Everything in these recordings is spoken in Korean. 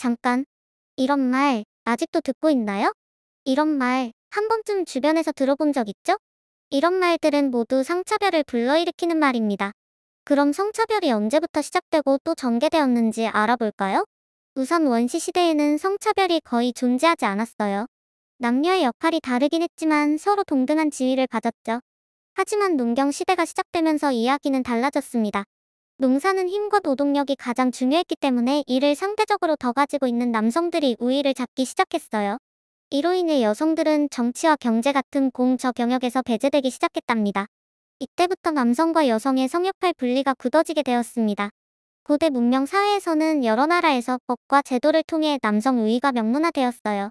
잠깐. 이런 말 아직도 듣고 있나요? 이런 말 한 번쯤 주변에서 들어본 적 있죠? 이런 말들은 모두 성차별을 불러일으키는 말입니다. 그럼 성차별이 언제부터 시작되고 또 전개되었는지 알아볼까요? 우선 원시 시대에는 성차별이 거의 존재하지 않았어요. 남녀의 역할이 다르긴 했지만 서로 동등한 지위를 가졌죠. 하지만 농경 시대가 시작되면서 이야기는 달라졌습니다. 농사는 힘과 노동력이 가장 중요했기 때문에 이를 상대적으로 더 가지고 있는 남성들이 우위를 잡기 시작했어요. 이로 인해 여성들은 정치와 경제 같은 공적 영역에서 배제되기 시작했답니다. 이때부터 남성과 여성의 성역할 분리가 굳어지게 되었습니다. 고대 문명 사회에서는 여러 나라에서 법과 제도를 통해 남성 우위가 명문화되었어요.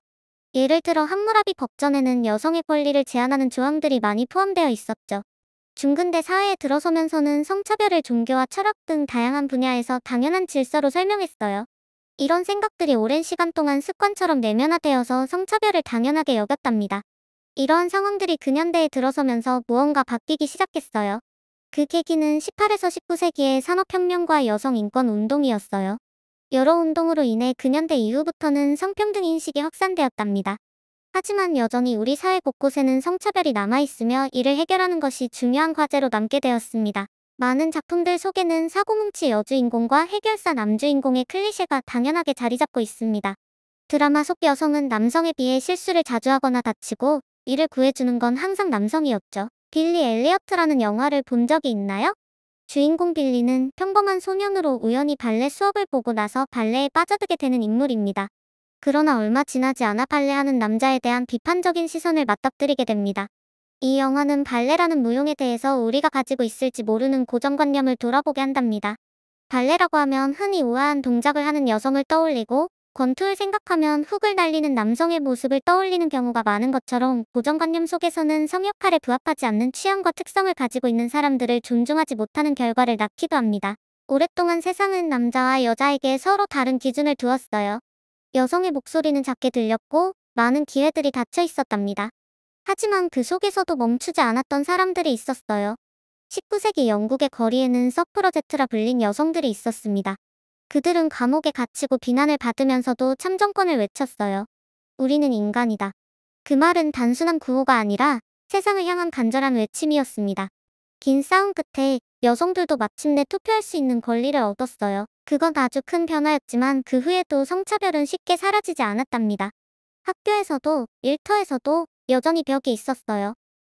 예를 들어 함무라비 법전에는 여성의 권리를 제한하는 조항들이 많이 포함되어 있었죠. 중근대 사회에 들어서면서는 성차별을 종교와 철학 등 다양한 분야에서 당연한 질서로 설명했어요. 이런 생각들이 오랜 시간 동안 습관처럼 내면화되어서 성차별을 당연하게 여겼답니다. 이러한 상황들이 근현대에 들어서면서 무언가 바뀌기 시작했어요. 그 계기는 18에서 19세기의 산업혁명과 여성인권 운동이었어요. 여러 운동으로 인해 근현대 이후부터는 성평등 인식이 확산되었답니다. 하지만 여전히 우리 사회 곳곳에는 성차별이 남아있으며 이를 해결하는 것이 중요한 과제로 남게 되었습니다. 많은 작품들 속에는 사고뭉치 여주인공과 해결사 남주인공의 클리셰가 당연하게 자리 잡고 있습니다. 드라마 속 여성은 남성에 비해 실수를 자주 하거나 다치고 이를 구해주는 건 항상 남성이었죠. 빌리 엘리어트라는 영화를 본 적이 있나요? 주인공 빌리는 평범한 소년으로 우연히 발레 수업을 보고 나서 발레에 빠져들게 되는 인물입니다. 그러나 얼마 지나지 않아 발레하는 남자에 대한 비판적인 시선을 맞닥뜨리게 됩니다. 이 영화는 발레라는 무용에 대해서 우리가 가지고 있을지 모르는 고정관념을 돌아보게 한답니다. 발레라고 하면 흔히 우아한 동작을 하는 여성을 떠올리고 권투를 생각하면 훅을 날리는 남성의 모습을 떠올리는 경우가 많은 것처럼 고정관념 속에서는 성역할에 부합하지 않는 취향과 특성을 가지고 있는 사람들을 존중하지 못하는 결과를 낳기도 합니다. 오랫동안 세상은 남자와 여자에게 서로 다른 기준을 두었어요. 여성의 목소리는 작게 들렸고 많은 기회들이 닫혀 있었답니다. 하지만 그 속에서도 멈추지 않았던 사람들이 있었어요. 19세기 영국의 거리에는 서프러제트라 불린 여성들이 있었습니다. 그들은 감옥에 갇히고 비난을 받으면서도 참정권을 외쳤어요. 우리는 인간이다. 그 말은 단순한 구호가 아니라 세상을 향한 간절한 외침이었습니다. 긴 싸움 끝에 여성들도 마침내 투표할 수 있는 권리를 얻었어요. 그건 아주 큰 변화였지만 그 후에도 성차별은 쉽게 사라지지 않았답니다. 학교에서도 일터에서도 여전히 벽이 있었어요.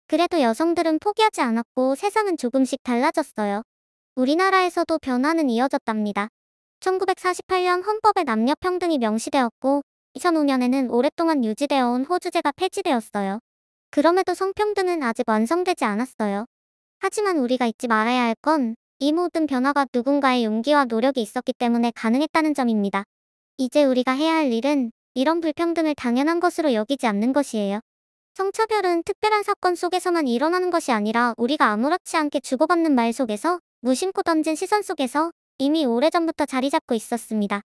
그래도 여성들은 포기하지 않았고 세상은 조금씩 달라졌어요. 우리나라에서도 변화는 이어졌답니다. 1948년 헌법에 남녀 평등이 명시되었고 2005년에는 오랫동안 유지되어 온 호주제가 폐지되었어요. 그럼에도 성평등은 아직 완성되지 않았어요. 하지만 우리가 잊지 말아야 할 건 이 모든 변화가 누군가의 용기와 노력이 있었기 때문에 가능했다는 점입니다. 이제 우리가 해야 할 일은 이런 불평등을 당연한 것으로 여기지 않는 것이에요. 성차별은 특별한 사건 속에서만 일어나는 것이 아니라 우리가 아무렇지 않게 주고받는 말 속에서, 무심코 던진 시선 속에서 이미 오래전부터 자리 잡고 있었습니다.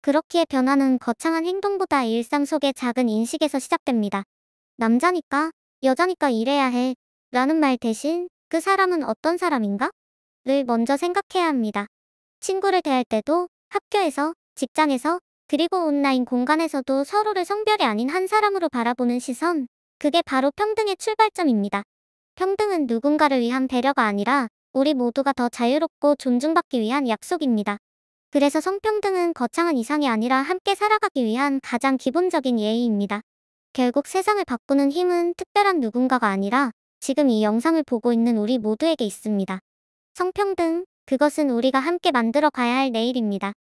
그렇기에 변화는 거창한 행동보다 일상 속의 작은 인식에서 시작됩니다. 남자니까, 여자니까 이래야 해 라는 말 대신 그 사람은 어떤 사람인가? 를 먼저 생각해야 합니다. 친구를 대할 때도, 학교에서, 직장에서, 그리고 온라인 공간에서도 서로를 성별이 아닌 한 사람으로 바라보는 시선, 그게 바로 평등의 출발점입니다. 평등은 누군가를 위한 배려가 아니라 우리 모두가 더 자유롭고 존중받기 위한 약속입니다. 그래서 성평등은 거창한 이상이 아니라 함께 살아가기 위한 가장 기본적인 예의입니다. 결국 세상을 바꾸는 힘은 특별한 누군가가 아니라 지금 이 영상을 보고 있는 우리 모두에게 있습니다. 성평등, 그것은 우리가 함께 만들어 가야 할 내일입니다.